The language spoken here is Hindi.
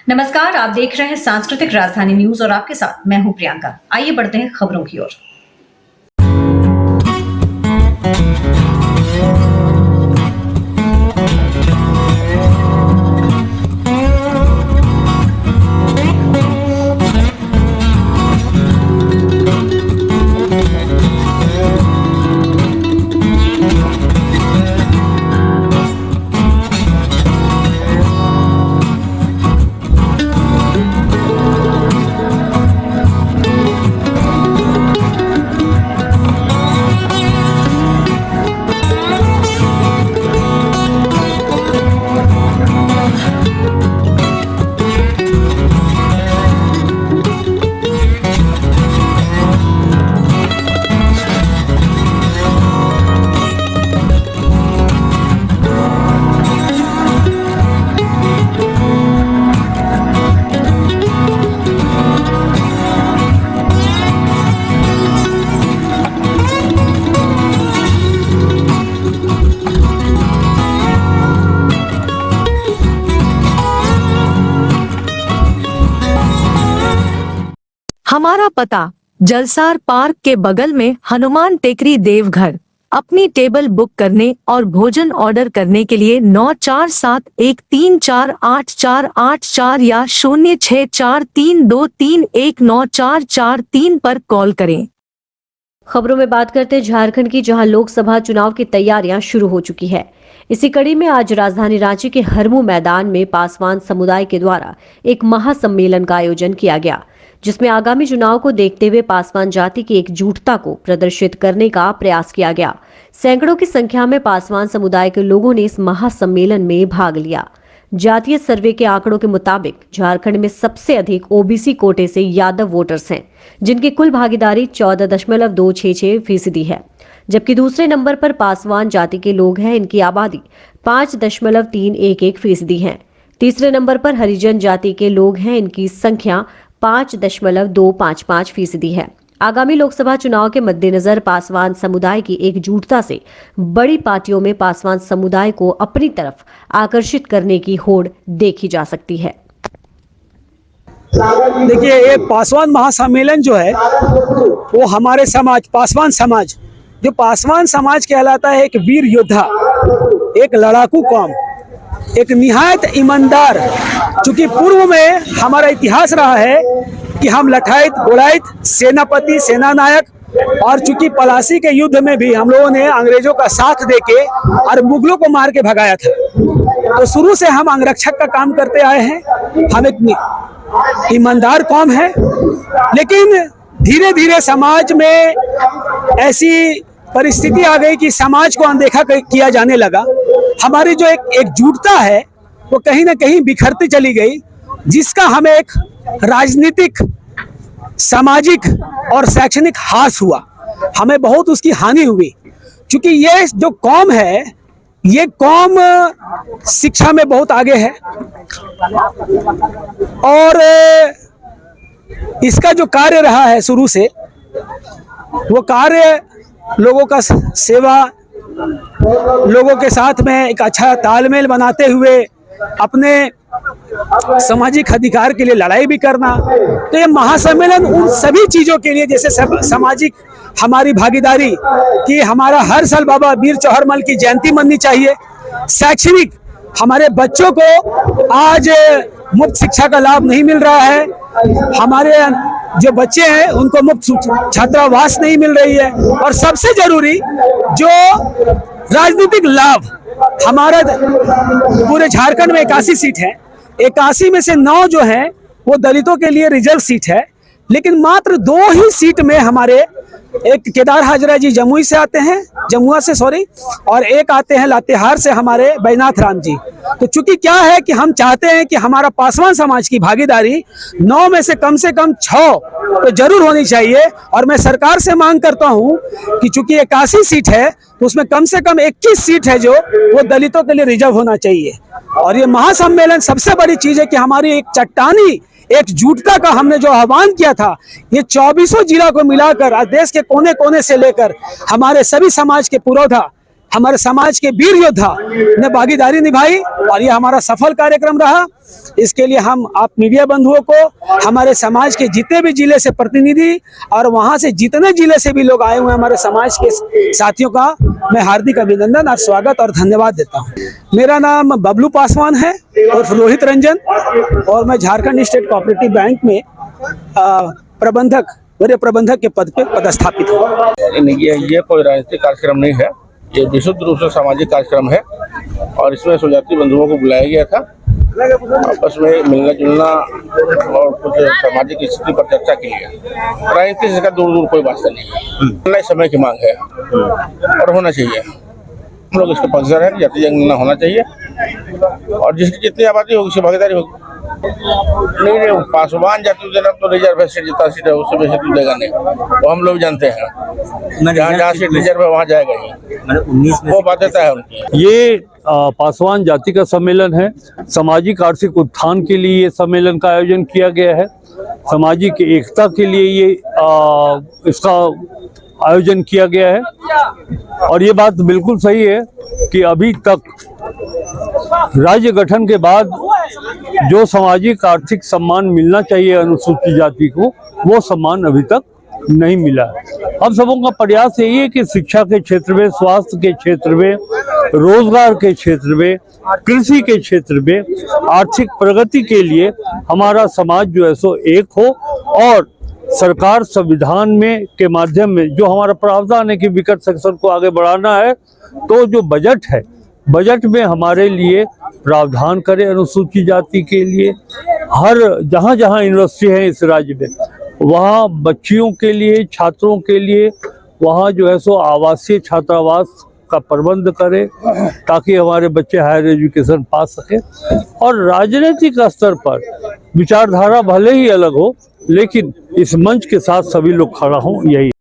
नमस्कार, आप देख रहे हैं सांस्कृतिक राजधानी न्यूज और आपके साथ मैं हूं प्रियंका। आइए बढ़ते हैं खबरों की ओर। हमारा पता जलसार पार्क के बगल में हनुमान टेकरी देवघर। अपनी टेबल बुक करने और भोजन ऑर्डर करने के लिए 9471348484 या 064323194443 पर कॉल करें। खबरों में बात करते हैं झारखंड की, जहां लोकसभा चुनाव की तैयारियां शुरू हो चुकी है। इसी कड़ी में आज राजधानी रांची के हरमू मैदान में पासवान समुदाय के द्वारा एक महासम्मेलन का आयोजन किया गया, जिसमें आगामी चुनाव को देखते हुए पासवान जाति की एकजुटता को प्रदर्शित करने का प्रयास किया गया। सैकड़ों की संख्या में पासवान समुदाय के लोगों ने इस महासम्मेलन में भाग लिया। जातीय सर्वे के आंकड़ों के मुताबिक झारखंड में सबसे अधिक ओबीसी कोटे से यादव वोटर्स हैं, जिनकी कुल भागीदारी 14.266% है, जबकि दूसरे नंबर पर पासवान जाति के लोग हैं। इनकी आबादी 5.311% है। तीसरे नंबर पर हरिजन जाति के लोग हैं। इनकी संख्या 5.255% है। आगामी लोकसभा चुनाव के मद्देनजर पासवान समुदाय की एकजुटता से बड़ी पार्टियों में पासवान समुदाय को अपनी तरफ आकर्षित करने की होड़ देखी जा सकती है। देखिए, ये पासवान महासम्मेलन जो है वो हमारे समाज पासवान समाज कहलाता है, एक वीर योद्धा, एक लड़ाकू कौम, एक निहायत ईमानदार। चूंकि पूर्व में हमारा इतिहास रहा है कि हम लठायत गोड़ायत सेनापति सेना नायक, और चूंकि पलासी के युद्ध में भी हम लोगों ने अंग्रेजों का साथ देके और मुगलों को मार के भगाया था। तो शुरू से हम अंगरक्षक का काम करते आए हैं। हम एक ईमानदार कौम है, लेकिन धीरे धीरे समाज में ऐसी परिस्थिति आ गई कि समाज को अनदेखा किया जाने लगा। हमारी जो एक एकजुटता है वो कहीं ना कहीं बिखरती चली गई, जिसका हमें एक राजनीतिक, सामाजिक और शैक्षणिक हास हुआ। हमें बहुत उसकी हानि हुई, क्योंकि ये जो कौम है, ये कौम शिक्षा में बहुत आगे है और इसका जो कार्य रहा है शुरू से, वो कार्य लोगों का सेवा, लोगों के साथ में एक अच्छा तालमेल बनाते हुए अपने सामाजिक अधिकार के लिए लड़ाई भी करना। तो ये महासम्मेलन उन सभी चीजों के लिए, जैसे सामाजिक हमारी भागीदारी कि हमारा हर साल बाबा वीर चौहरमल की जयंती मननी चाहिए, शैक्षणिक हमारे बच्चों को आज मुफ्त शिक्षा का लाभ नहीं मिल रहा है, हमारे जो बच्चे हैं उनको मुफ्त छात्रावास नहीं मिल रही है, और सबसे जरूरी जो राजनीतिक लाभ, हमारा पूरे झारखंड में 81 सीट है, 81 में से 9 जो है वो दलितों के लिए रिजर्व सीट है, लेकिन मात्र 2 ही सीट में हमारे एक केदार हाजरा जी जमुई से आते हैं, और एक आते हैं लातेहार से हमारे बैजनाथ राम जी। तो चूंकि क्या है कि हम चाहते हैं कि हमारा पासवान समाज की भागीदारी 9 में से कम 6 तो जरूर होनी चाहिए, और मैं सरकार से मांग करता हूं कि चूंकि 81 सीट है तो उसमें कम से कम 21 सीट है जो वो दलितों के लिए रिजर्व होना चाहिए। और ये महासम्मेलन सबसे बड़ी चीज है कि हमारी एक चट्टानी एकजुटता का हमने जो आह्वान किया था, ये 24 जिला को मिलाकर देश के कोने कोने से लेकर हमारे सभी समाज के पुरोधा हमारे समाज के वीर योद्धा ने भागीदारी निभाई और ये हमारा सफल कार्यक्रम रहा। इसके लिए हम आप मीडिया बंधुओं को, हमारे समाज के जितने भी जिले से प्रतिनिधि और वहां से जितने जिले से भी लोग आए हुए हैं हमारे समाज के साथियों का मैं हार्दिक अभिनंदन और स्वागत और धन्यवाद देता हूं। मेरा नाम बबलू पासवान है और रोहित रंजन, और मैं झारखंड स्टेट कोऑपरेटिव बैंक में वरीय प्रबंधक के पद पे पदस्थापित हूँ। ये कोई राजनीतिक कार्यक्रम नहीं है, ये विशुद्ध रूप से सामाजिक कार्यक्रम है और इसमें स्वजाति बंधुओं को बुलाया गया था आपस में मिलना जुलना और कुछ सामाजिक स्थिति पर चर्चा की है। राजनीति से दूर दूर कोई वास्ता नहीं है, नए समय की मांग है और होना चाहिए। हम लोग इसके पक्षधर हैं, जाति जंग होना चाहिए और जिसकी जितनी आबादी होगी उसकी भागीदारी होगी। नहीं, पासवान जाति देना तो रिजर्व है, सीट जितना सीट है उससे बेसी तो देगा नहीं, वो हम लोग जानते हैं। जहाँ सीट रिजर्व है वहाँ जाएगा ही, 19 वो बाध्यता है उनकी। ये पासवान जाति का सम्मेलन है। सामाजिक आर्थिक उत्थान के लिए ये सम्मेलन का आयोजन किया गया है। सामाजिक एकता के लिए ये इसका आयोजन किया गया है और ये बात बिल्कुल सही है कि अभी तक राज्य गठन के बाद जो सामाजिक आर्थिक सम्मान मिलना चाहिए अनुसूचित जाति को, वो सम्मान अभी तक नहीं मिला। हम सबों का प्रयास यही है कि शिक्षा के क्षेत्र में, स्वास्थ्य के क्षेत्र में, रोजगार के क्षेत्र में, कृषि के क्षेत्र में आर्थिक प्रगति के लिए हमारा समाज जो है सो एक हो और सरकार संविधान में के माध्यम में जो हमारा प्रावधान है कि विकट सेक्शन को आगे बढ़ाना है, तो जो बजट है, बजट में हमारे लिए प्रावधान करे अनुसूचित जाति के लिए। हर जहाँ जहाँ यूनिवर्सिटी है इस राज्य में, वहाँ बच्चियों के लिए, छात्रों के लिए वहाँ जो है सो आवासीय छात्रावास का प्रबंध करे ताकि हमारे बच्चे हायर एजुकेशन पा सके। और राजनीतिक स्तर पर विचारधारा भले ही अलग हो, लेकिन इस मंच के साथ सभी लोग खड़ा हों, यही